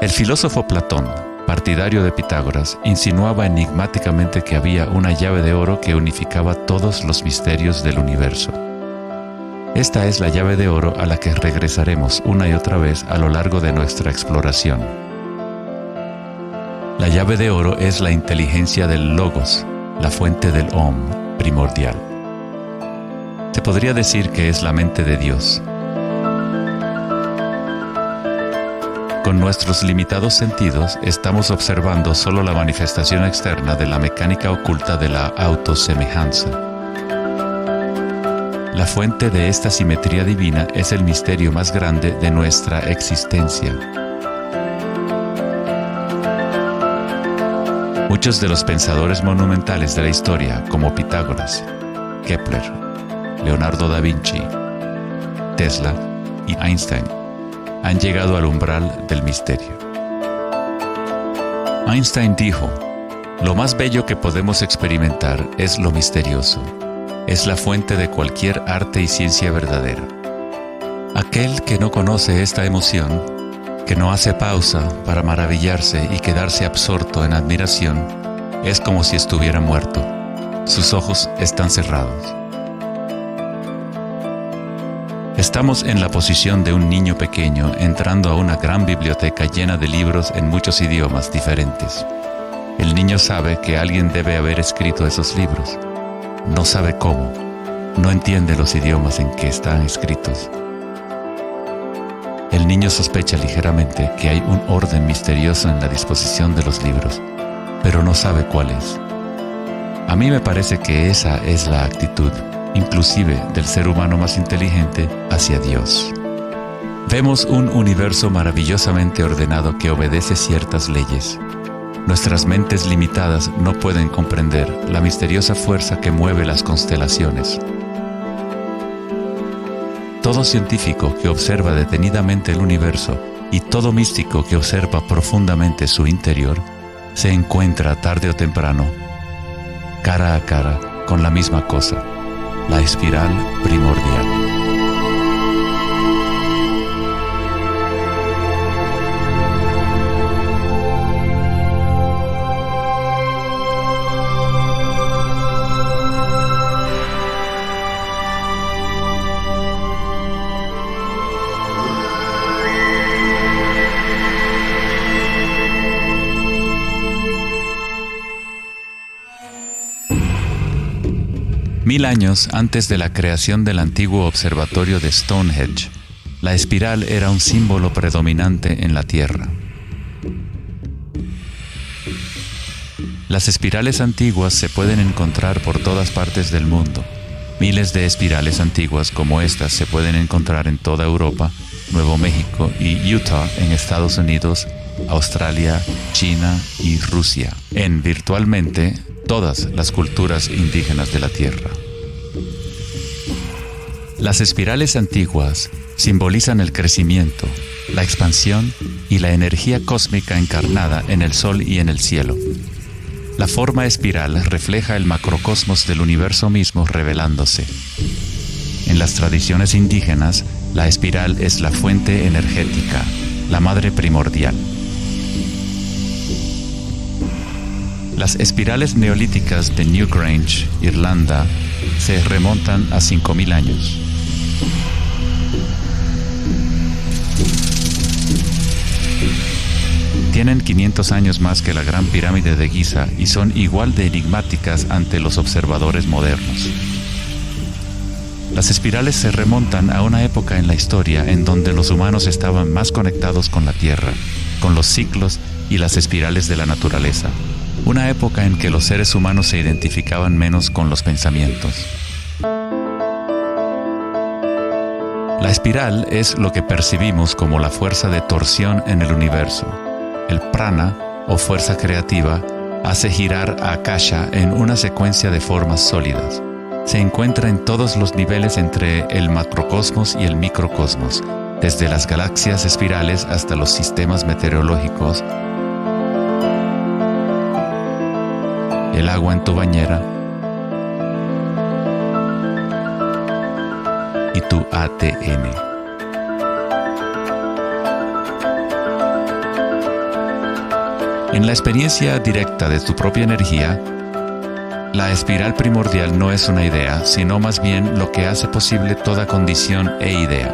El filósofo Platón, partidario de Pitágoras, insinuaba enigmáticamente que había una llave de oro que unificaba todos los misterios del universo. Esta es la llave de oro a la que regresaremos una y otra vez a lo largo de nuestra exploración. La llave de oro es la inteligencia del Logos, la fuente del Om primordial. Se podría decir que es la mente de Dios. Con nuestros limitados sentidos, estamos observando solo la manifestación externa de la mecánica oculta de la autosemejanza. La fuente de esta simetría divina es el misterio más grande de nuestra existencia. Muchos de los pensadores monumentales de la historia, como Pitágoras, Kepler, Leonardo da Vinci, Tesla y Einstein, han llegado al umbral del misterio. Einstein dijo: "Lo más bello que podemos experimentar es lo misterioso. Es la fuente de cualquier arte y ciencia verdadera". Aquel que no conoce esta emoción, que no hace pausa para maravillarse y quedarse absorto en admiración, es como si estuviera muerto. Sus ojos están cerrados. Estamos en la posición de un niño pequeño entrando a una gran biblioteca llena de libros en muchos idiomas diferentes. El niño sabe que alguien debe haber escrito esos libros. No sabe cómo. No entiende los idiomas en que están escritos. El niño sospecha ligeramente que hay un orden misterioso en la disposición de los libros, pero no sabe cuál es. A mí me parece que esa es la actitud, inclusive del ser humano más inteligente, hacia Dios. Vemos un universo maravillosamente ordenado que obedece ciertas leyes. Nuestras mentes limitadas no pueden comprender la misteriosa fuerza que mueve las constelaciones. Todo científico que observa detenidamente el universo y todo místico que observa profundamente su interior se encuentra tarde o temprano, cara a cara, con la misma cosa: la espiral primordial. Mil años antes de la creación del antiguo observatorio de Stonehenge, la espiral era un símbolo predominante en la Tierra. Las espirales antiguas se pueden encontrar por todas partes del mundo. Miles de espirales antiguas como estas se pueden encontrar en toda Europa, Nuevo México y Utah en Estados Unidos, Australia, China y Rusia, en virtualmente todas las culturas indígenas de la Tierra. Las espirales antiguas simbolizan el crecimiento, la expansión y la energía cósmica encarnada en el Sol y en el cielo. La forma espiral refleja el macrocosmos del universo mismo revelándose. En las tradiciones indígenas, la espiral es la fuente energética, la madre primordial. Las espirales neolíticas de Newgrange, Irlanda, se remontan a 5000 años. Tienen 500 años más que la Gran Pirámide de Giza y son igual de enigmáticas ante los observadores modernos. Las espirales se remontan a una época en la historia en donde los humanos estaban más conectados con la Tierra, con los ciclos y las espirales de la naturaleza. Una época en que los seres humanos se identificaban menos con los pensamientos. La espiral es lo que percibimos como la fuerza de torsión en el universo. El prana, o fuerza creativa, hace girar a Akasha en una secuencia de formas sólidas. Se encuentra en todos los niveles entre el macrocosmos y el microcosmos, desde las galaxias espirales hasta los sistemas meteorológicos, el agua en tu bañera y tu ADN. En la experiencia directa de tu propia energía, la espiral primordial no es una idea, sino más bien lo que hace posible toda condición e idea.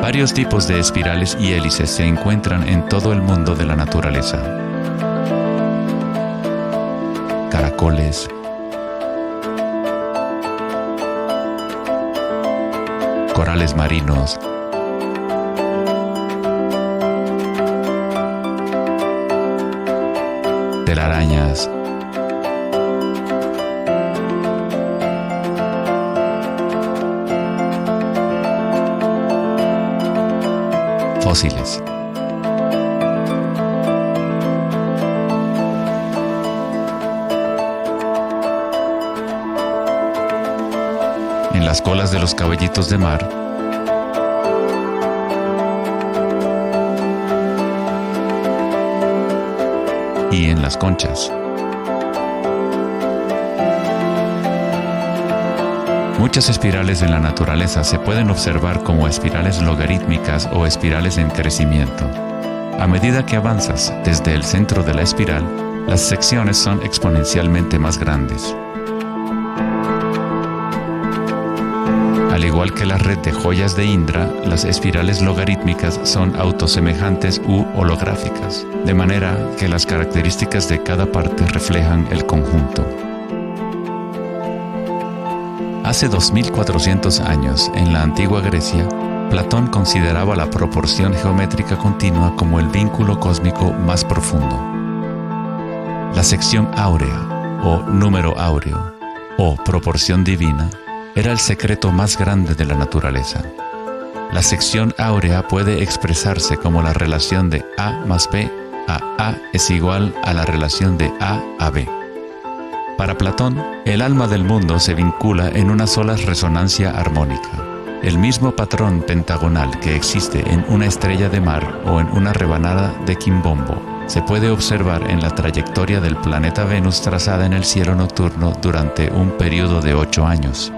Varios tipos de espirales y hélices se encuentran en todo el mundo de la naturaleza. Caracoles, corales marinos, telarañas, fósiles. En las colas de los caballitos de mar, y en las conchas. Muchas espirales en la naturaleza se pueden observar como espirales logarítmicas o espirales en crecimiento. A medida que avanzas desde el centro de la espiral, las secciones son exponencialmente más grandes. Al igual que la red de joyas de Indra, las espirales logarítmicas son autosemejantes u holográficas, de manera que las características de cada parte reflejan el conjunto. Hace 2400 años, en la antigua Grecia, Platón consideraba la proporción geométrica continua como el vínculo cósmico más profundo. La sección áurea, o número áureo, o proporción divina, era el secreto más grande de la naturaleza. La sección áurea puede expresarse como la relación de A más B a es igual a la relación de A B. Para Platón, el alma del mundo se vincula en una sola resonancia armónica. El mismo patrón pentagonal que existe en una estrella de mar o en una rebanada de quimbombo se puede observar en la trayectoria del planeta Venus trazada en el cielo nocturno durante un periodo de 8 años.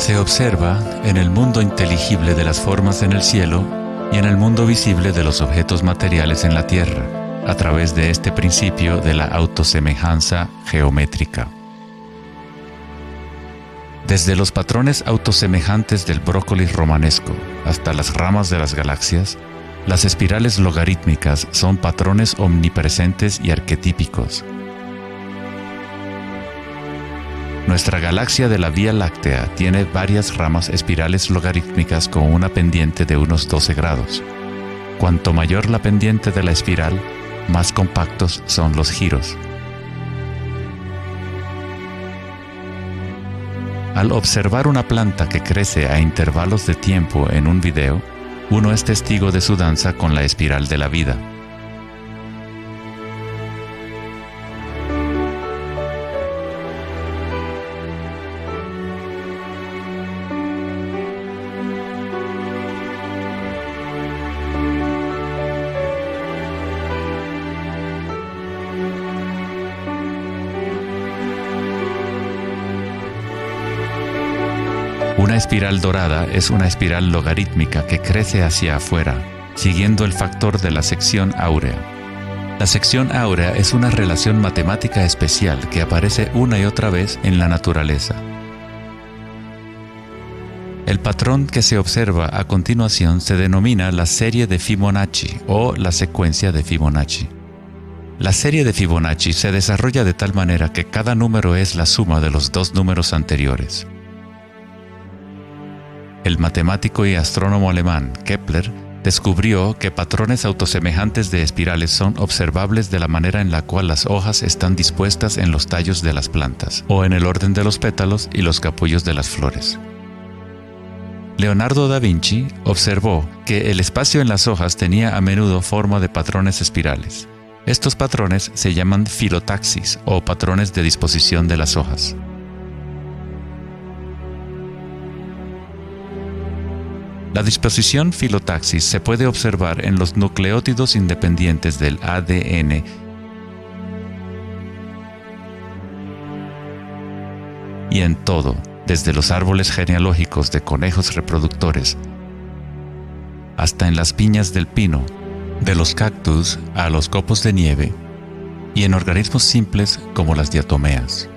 Se observa en el mundo inteligible de las formas en el cielo y en el mundo visible de los objetos materiales en la Tierra, a través de este principio de la autosemejanza geométrica. Desde los patrones autosemejantes del brócoli romanesco hasta las ramas de las galaxias, las espirales logarítmicas son patrones omnipresentes y arquetípicos. Nuestra galaxia de la Vía Láctea tiene varias ramas espirales logarítmicas con una pendiente de unos 12 grados. Cuanto mayor la pendiente de la espiral, más compactos son los giros. Al observar una planta que crece a intervalos de tiempo en un video, uno es testigo de su danza con la espiral de la vida. Una espiral dorada es una espiral logarítmica que crece hacia afuera, siguiendo el factor de la sección áurea. La sección áurea es una relación matemática especial que aparece una y otra vez en la naturaleza. El patrón que se observa a continuación se denomina la serie de Fibonacci o la secuencia de Fibonacci. La serie de Fibonacci se desarrolla de tal manera que cada número es la suma de los dos números anteriores. El matemático y astrónomo alemán Kepler descubrió que patrones autosemejantes de espirales son observables de la manera en la cual las hojas están dispuestas en los tallos de las plantas, o en el orden de los pétalos y los capullos de las flores. Leonardo da Vinci observó que el espacio en las hojas tenía a menudo forma de patrones espirales. Estos patrones se llaman filotaxis o patrones de disposición de las hojas. La disposición filotaxis se puede observar en los nucleótidos independientes del ADN y en todo, desde los árboles genealógicos de conejos reproductores hasta en las piñas del pino, de los cactus a los copos de nieve, y en organismos simples como las diatomeas.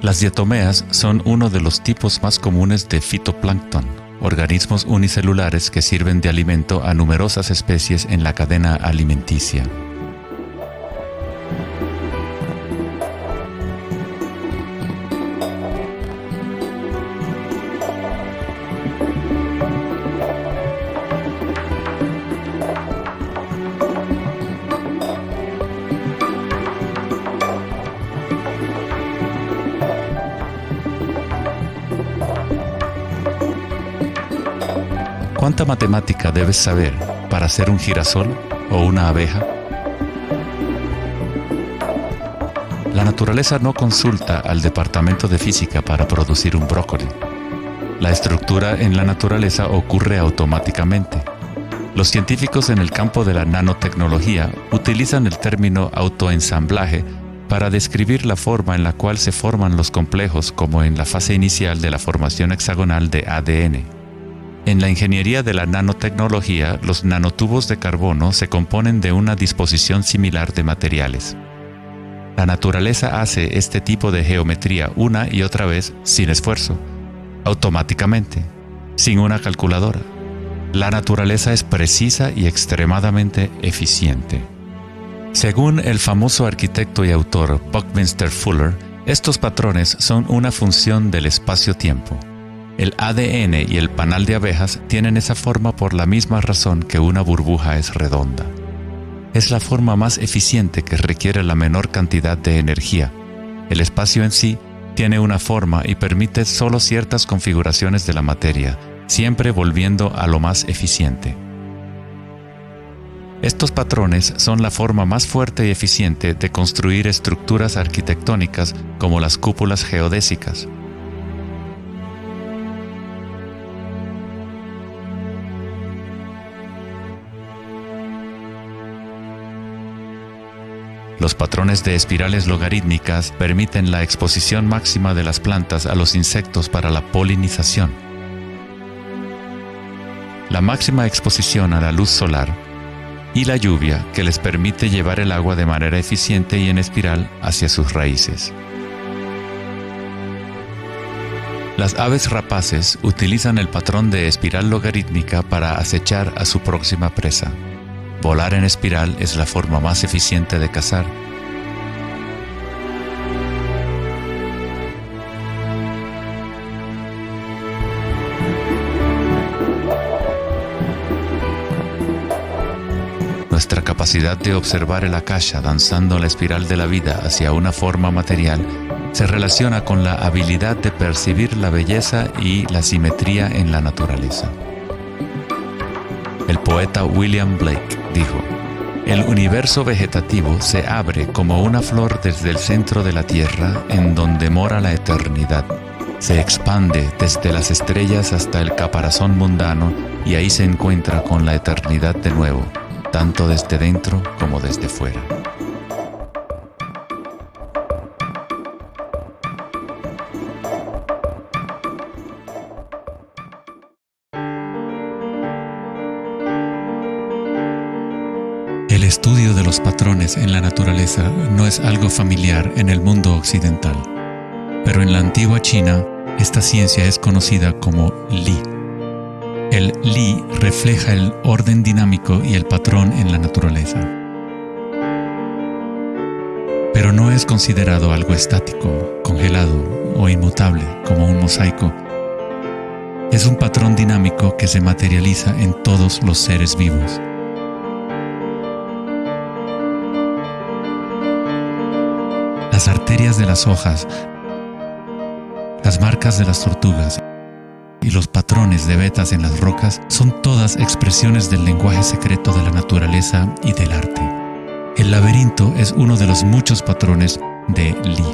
Las diatomeas son uno de los tipos más comunes de fitoplancton, organismos unicelulares que sirven de alimento a numerosas especies en la cadena alimenticia. ¿Cuánta matemática debes saber para ser un girasol o una abeja? La naturaleza no consulta al departamento de física para producir un brócoli. La estructura en la naturaleza ocurre automáticamente. Los científicos en el campo de la nanotecnología utilizan el término autoensamblaje para describir la forma en la cual se forman los complejos, como en la fase inicial de la formación hexagonal de ADN. En la ingeniería de la nanotecnología, los nanotubos de carbono se componen de una disposición similar de materiales. La naturaleza hace este tipo de geometría una y otra vez sin esfuerzo, automáticamente, sin una calculadora. La naturaleza es precisa y extremadamente eficiente. Según el famoso arquitecto y autor Buckminster Fuller, estos patrones son una función del espacio-tiempo. El ADN y el panal de abejas tienen esa forma por la misma razón que una burbuja es redonda. Es la forma más eficiente que requiere la menor cantidad de energía. El espacio en sí tiene una forma y permite solo ciertas configuraciones de la materia, siempre volviendo a lo más eficiente. Estos patrones son la forma más fuerte y eficiente de construir estructuras arquitectónicas como las cúpulas geodésicas. Los patrones de espirales logarítmicas permiten la exposición máxima de las plantas a los insectos para la polinización. La máxima exposición a la luz solar y la lluvia que les permite llevar el agua de manera eficiente y en espiral hacia sus raíces. Las aves rapaces utilizan el patrón de espiral logarítmica para acechar a su próxima presa. Volar en espiral es la forma más eficiente de cazar. Nuestra capacidad de observar el akasha danzando la espiral de la vida hacia una forma material se relaciona con la habilidad de percibir la belleza y la simetría en la naturaleza. El poeta William Blake dijo: "El universo vegetativo se abre como una flor desde el centro de la tierra en donde mora la eternidad. Se expande desde las estrellas hasta el caparazón mundano y ahí se encuentra con la eternidad de nuevo, tanto desde dentro como desde fuera". El estudio de los patrones en la naturaleza no es algo familiar en el mundo occidental, pero en la antigua China, esta ciencia es conocida como Li. El Li refleja el orden dinámico y el patrón en la naturaleza. Pero no es considerado algo estático, congelado o inmutable como un mosaico. Es un patrón dinámico que se materializa en todos los seres vivos. Las arterias de las hojas, las marcas de las tortugas y los patrones de vetas en las rocas son todas expresiones del lenguaje secreto de la naturaleza y del arte. El laberinto es uno de los muchos patrones de Li.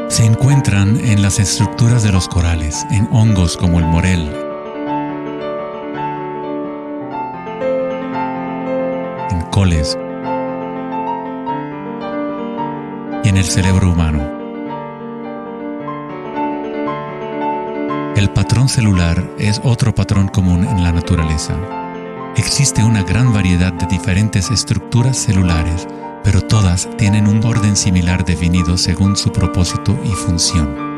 Se encuentran en las estructuras de los corales, en hongos como el morel, frijoles y en el cerebro humano. El patrón celular es otro patrón común en la naturaleza. Existe una gran variedad de diferentes estructuras celulares, pero todas tienen un orden similar definido según su propósito y función.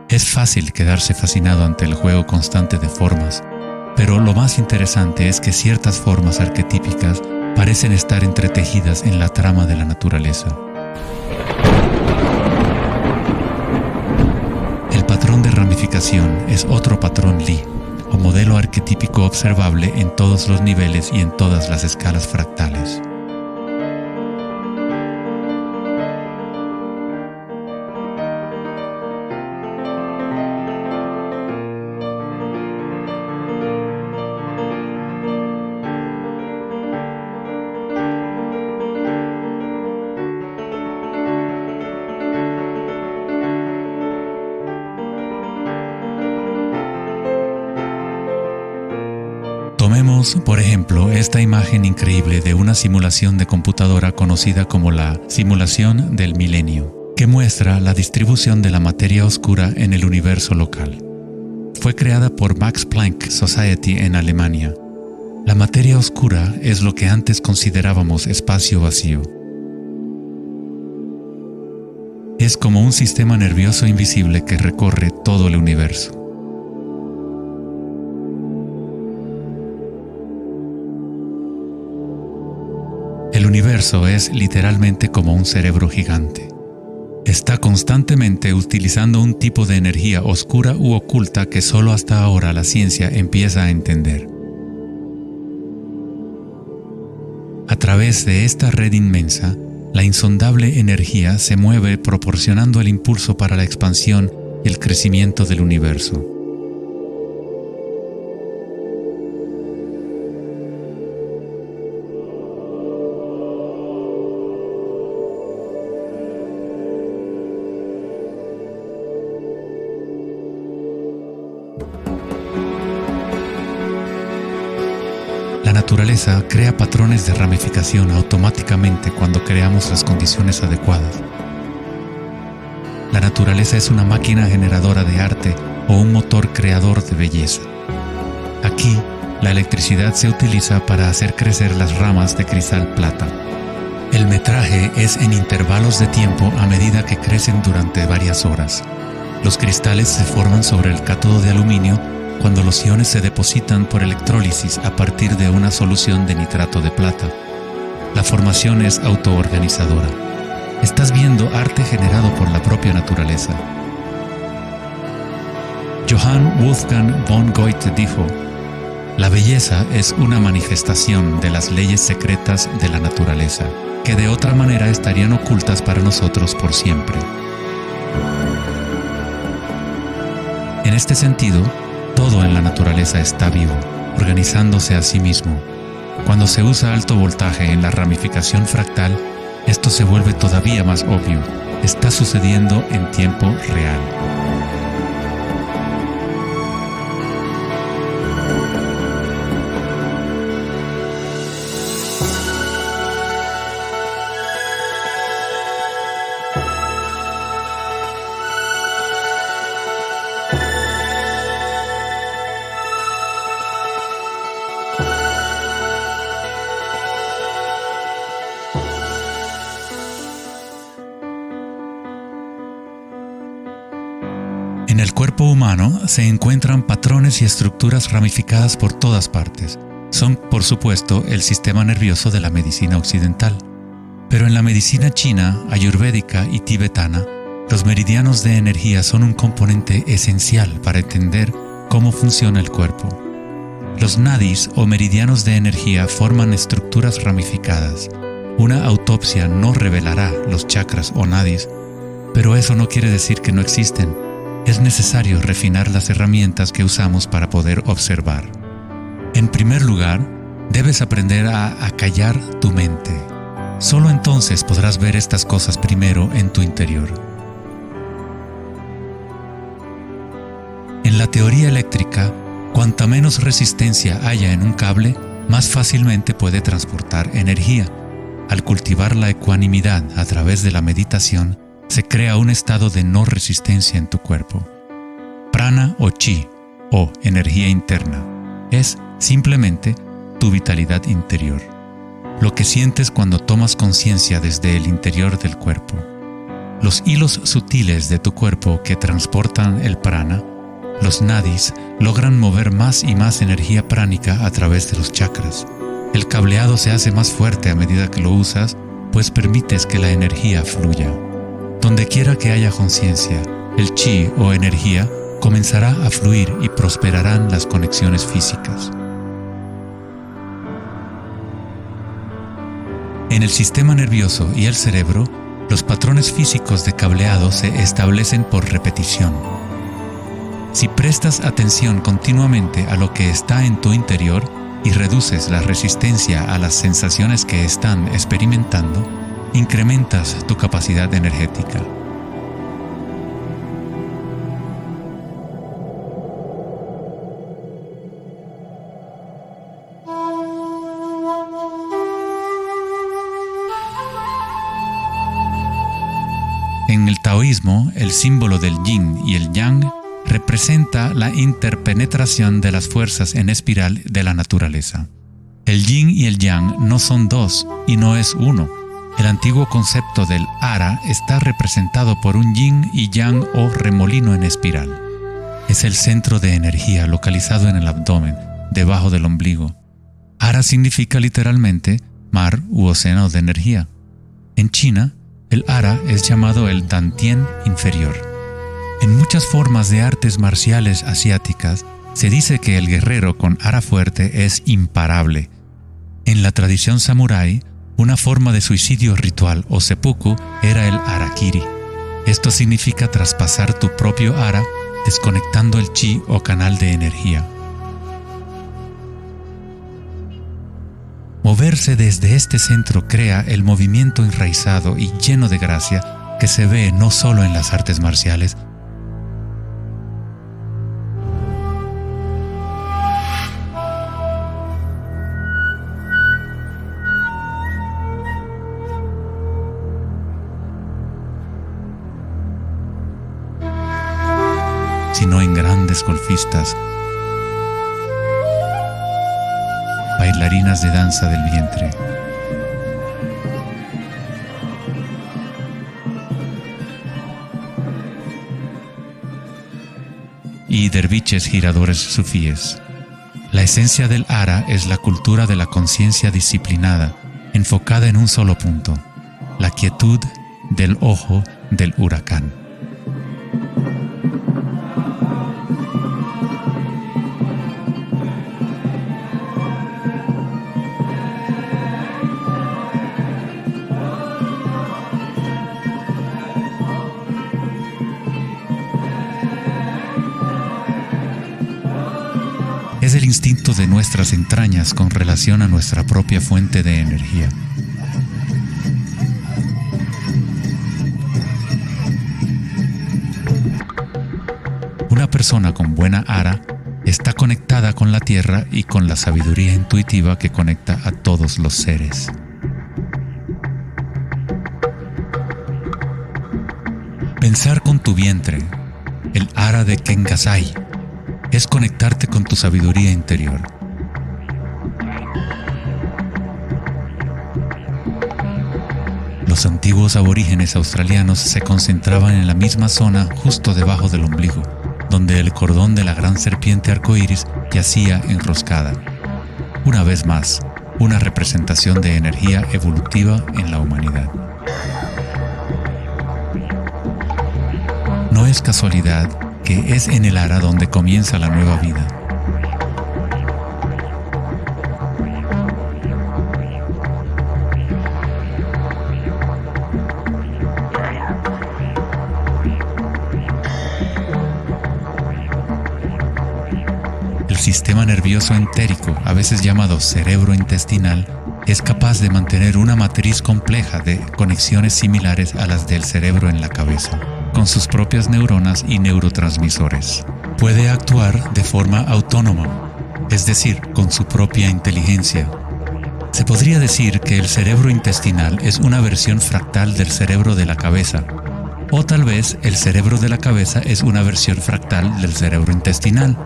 Es fácil quedarse fascinado ante el juego constante de formas, pero lo más interesante es que ciertas formas arquetípicas parecen estar entretejidas en la trama de la naturaleza. El patrón de ramificación es otro patrón Lie, o modelo arquetípico observable en todos los niveles y en todas las escalas fractales. Tomemos, por ejemplo, esta imagen increíble de una simulación de computadora conocida como la simulación del milenio, que muestra la distribución de la materia oscura en el universo local. Fue creada por Max Planck Society en Alemania. La materia oscura es lo que antes considerábamos espacio vacío. Es como un sistema nervioso invisible que recorre todo el universo. El universo es literalmente como un cerebro gigante. Está constantemente utilizando un tipo de energía oscura u oculta que solo hasta ahora la ciencia empieza a entender. A través de esta red inmensa, la insondable energía se mueve proporcionando el impulso para la expansión y el crecimiento del universo. La naturaleza crea patrones de ramificación automáticamente cuando creamos las condiciones adecuadas. La naturaleza es una máquina generadora de arte o un motor creador de belleza. Aquí, la electricidad se utiliza para hacer crecer las ramas de cristal plata. El metraje es en intervalos de tiempo a medida que crecen durante varias horas. Los cristales se forman sobre el cátodo de aluminio cuando los iones se depositan por electrólisis a partir de una solución de nitrato de plata. La formación es autoorganizadora. Estás viendo arte generado por la propia naturaleza. Johann Wolfgang von Goethe dijo: "La belleza es una manifestación de las leyes secretas de la naturaleza, que de otra manera estarían ocultas para nosotros por siempre". En este sentido, todo en la naturaleza está vivo, organizándose a sí mismo. Cuando se usa alto voltaje en la ramificación fractal, esto se vuelve todavía más obvio. Está sucediendo en tiempo real. En el cuerpo humano se encuentran patrones y estructuras ramificadas por todas partes. Son, por supuesto, el sistema nervioso de la medicina occidental. Pero en la medicina china, ayurvédica y tibetana, los meridianos de energía son un componente esencial para entender cómo funciona el cuerpo. Los nadis o meridianos de energía forman estructuras ramificadas. Una autopsia no revelará los chakras o nadis, pero eso no quiere decir que no existen. Es necesario refinar las herramientas que usamos para poder observar. En primer lugar, debes aprender a acallar tu mente. Solo entonces podrás ver estas cosas primero en tu interior. En En la teoría eléctrica, cuanta menos resistencia haya en un cable, más fácilmente puede transportar energía. Al cultivar la ecuanimidad a través de la meditación, se crea un estado de no resistencia en tu cuerpo. Prana o chi, o energía interna, es simplemente tu vitalidad interior. Lo que sientes cuando tomas conciencia desde el interior del cuerpo. Los hilos sutiles de tu cuerpo que transportan el prana, los nadis, logran mover más y más energía pránica a través de los chakras. El cableado se hace más fuerte a medida que lo usas, pues permites que la energía fluya. Donde quiera que haya conciencia, el chi o energía comenzará a fluir y prosperarán las conexiones físicas. En el sistema nervioso y el cerebro, los patrones físicos de cableado se establecen por repetición. Si prestas atención continuamente a lo que está en tu interior y reduces la resistencia a las sensaciones que están experimentando, incrementas tu capacidad energética. En el taoísmo, el símbolo del yin y el yang representa la interpenetración de las fuerzas en espiral de la naturaleza. El yin y el yang no son dos y no es uno. El antiguo concepto del ara está representado por un yin y yang o remolino en espiral. Es el centro de energía localizado en el abdomen, debajo del ombligo. Ara significa literalmente mar u océano de energía. En China, el ara es llamado el Dantien inferior. En muchas formas de artes marciales asiáticas, se dice que el guerrero con ara fuerte es imparable. En la tradición samurái, una forma de suicidio ritual o seppuku era el harakiri. Esto significa traspasar tu propio ara, desconectando el chi o canal de energía. Moverse desde este centro crea el movimiento enraizado y lleno de gracia que se ve no solo en las artes marciales, sino en grandes golfistas, bailarinas de danza del vientre, y derviches giradores sufíes. La esencia del ara es la cultura de la conciencia disciplinada, enfocada en un solo punto, la quietud del ojo del huracán. Es el instinto de nuestras entrañas con relación a nuestra propia fuente de energía. Una persona con buena ara está conectada con la tierra y con la sabiduría intuitiva que conecta a todos los seres. Pensar con tu vientre, el ara de Kengasai, es conectarte con tu sabiduría interior. Los antiguos aborígenes australianos se concentraban en la misma zona justo debajo del ombligo, donde el cordón de la gran serpiente arcoíris yacía enroscada. Una vez más, una representación de energía evolutiva en la humanidad. No es casualidad que es en el ara donde comienza la nueva vida. El sistema nervioso entérico, a veces llamado cerebro intestinal, es capaz de mantener una matriz compleja de conexiones similares a las del cerebro en la cabeza, con sus propias neuronas y neurotransmisores. Puede actuar de forma autónoma, es decir, con su propia inteligencia. Se podría decir que el cerebro intestinal es una versión fractal del cerebro de la cabeza, o tal vez el cerebro de la cabeza es una versión fractal del cerebro intestinal.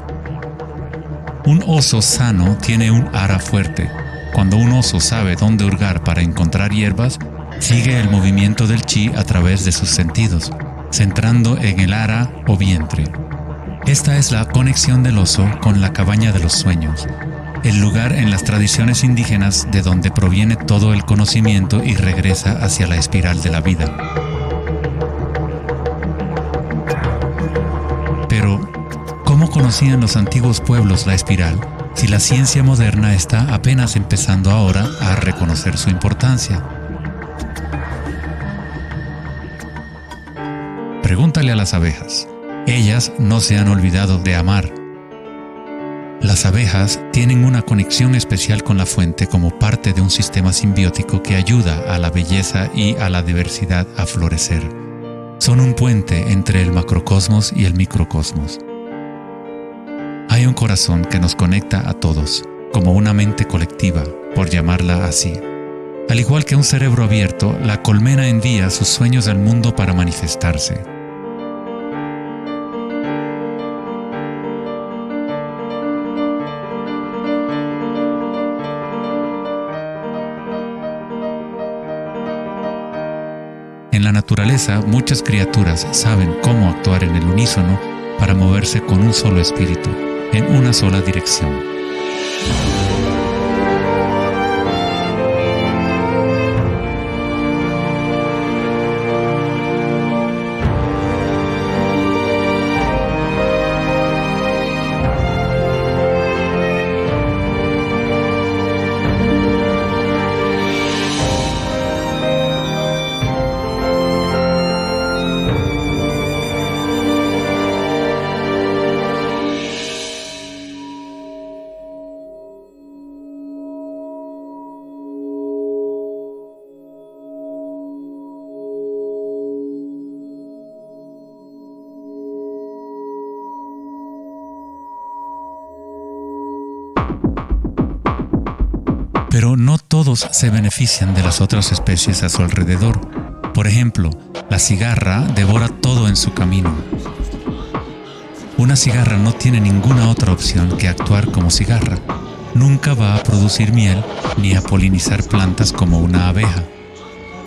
Un oso sano tiene un ara fuerte. Cuando un oso sabe dónde hurgar para encontrar hierbas, sigue el movimiento del chi a través de sus sentidos, centrando en el ara o vientre. Esta es la conexión del oso con la cabaña de los sueños, el lugar en las tradiciones indígenas de donde proviene todo el conocimiento y regresa hacia la espiral de la vida. Pero, ¿cómo conocían los antiguos pueblos la espiral si la ciencia moderna está apenas empezando ahora a reconocer su importancia? Pregúntale a las abejas. Ellas no se han olvidado de amar. Las abejas tienen una conexión especial con la fuente como parte de un sistema simbiótico que ayuda a la belleza y a la diversidad a florecer. Son un puente entre el macrocosmos y el microcosmos. Hay un corazón que nos conecta a todos, como una mente colectiva, por llamarla así. Al igual que un cerebro abierto, la colmena envía sus sueños al mundo para manifestarse. En la naturaleza, muchas criaturas saben cómo actuar en el unísono para moverse con un solo espíritu, en una sola dirección. Pero no todos se benefician de las otras especies a su alrededor. Por ejemplo, la cigarra devora todo en su camino. Una cigarra no tiene ninguna otra opción que actuar como cigarra. Nunca va a producir miel ni a polinizar plantas como una abeja.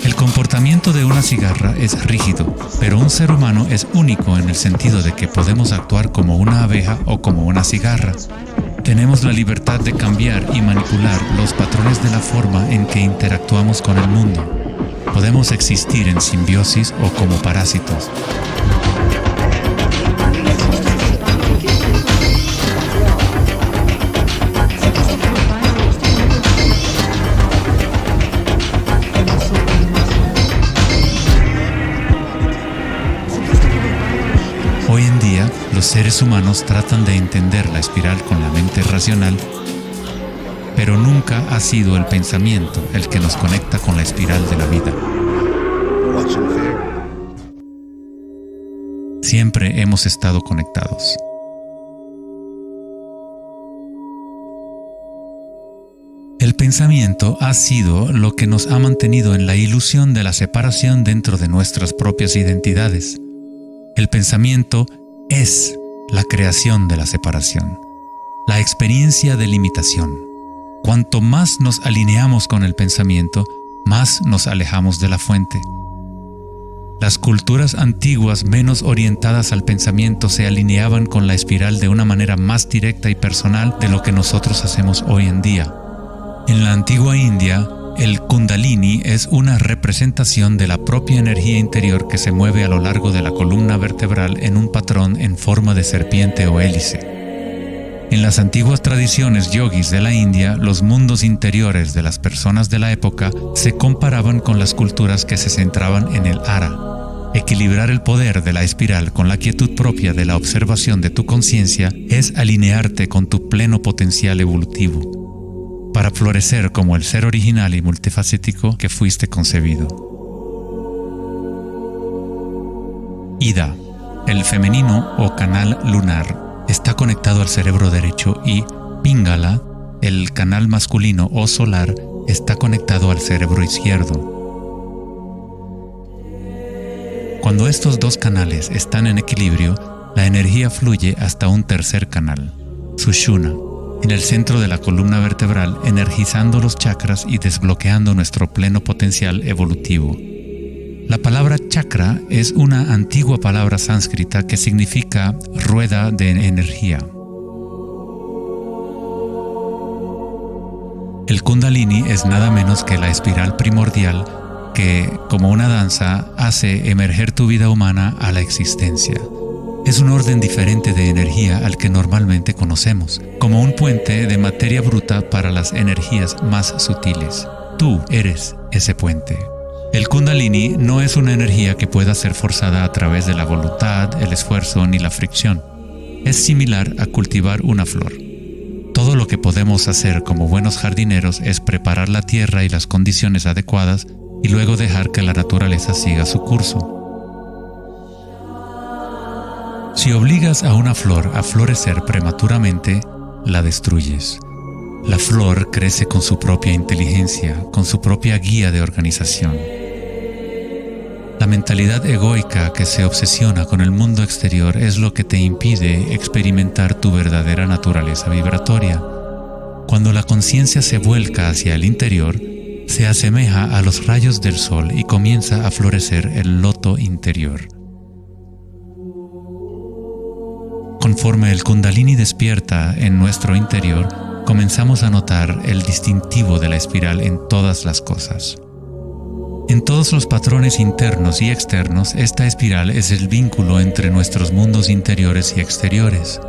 El comportamiento de una cigarra es rígido, pero un ser humano es único en el sentido de que podemos actuar como una abeja o como una cigarra. Tenemos la libertad de cambiar y manipular los patrones de la forma en que interactuamos con el mundo. Podemos existir en simbiosis o como parásitos. Hoy en día, los seres humanos tratan de entender la espiral con la mente racional, pero nunca ha sido el pensamiento el que nos conecta con la espiral de la vida. Siempre hemos estado conectados. El pensamiento ha sido lo que nos ha mantenido en la ilusión de la separación dentro de nuestras propias identidades. El pensamiento es la creación de la separación, la experiencia de limitación. Cuanto más nos alineamos con el pensamiento, más nos alejamos de la fuente. Las culturas antiguas menos orientadas al pensamiento se alineaban con la espiral de una manera más directa y personal de lo que nosotros hacemos hoy en día. En la antigua India, el Kundalini es una representación de la propia energía interior que se mueve a lo largo de la columna vertebral en un patrón en forma de serpiente o hélice. En las antiguas tradiciones yogis de la India, los mundos interiores de las personas de la época se comparaban con las culturas que se centraban en el ara. Equilibrar el poder de la espiral con la quietud propia de la observación de tu conciencia es alinearte con tu pleno potencial evolutivo, para florecer como el ser original y multifacético que fuiste concebido. Ida, el femenino o canal lunar, está conectado al cerebro derecho y Pingala, el canal masculino o solar, está conectado al cerebro izquierdo. Cuando estos dos canales están en equilibrio, la energía fluye hasta un tercer canal, Sushumna, en el centro de la columna vertebral, energizando los chakras y desbloqueando nuestro pleno potencial evolutivo. La palabra chakra es una antigua palabra sánscrita que significa rueda de energía. El Kundalini es nada menos que la espiral primordial que, como una danza, hace emerger tu vida humana a la existencia. Es un orden diferente de energía al que normalmente conocemos, como un puente de materia bruta para las energías más sutiles. Tú eres ese puente. El Kundalini no es una energía que pueda ser forzada a través de la voluntad, el esfuerzo ni la fricción. Es similar a cultivar una flor. Todo lo que podemos hacer como buenos jardineros es preparar la tierra y las condiciones adecuadas y luego dejar que la naturaleza siga su curso. Si obligas a una flor a florecer prematuramente, la destruyes. La flor crece con su propia inteligencia, con su propia guía de organización. La mentalidad egoica que se obsesiona con el mundo exterior es lo que te impide experimentar tu verdadera naturaleza vibratoria. Cuando la conciencia se vuelca hacia el interior, se asemeja a los rayos del sol y comienza a florecer el loto interior. Conforme el Kundalini despierta en nuestro interior, comenzamos a notar el distintivo de la espiral en todas las cosas. En todos los patrones internos y externos, esta espiral es el vínculo entre nuestros mundos interiores y exteriores.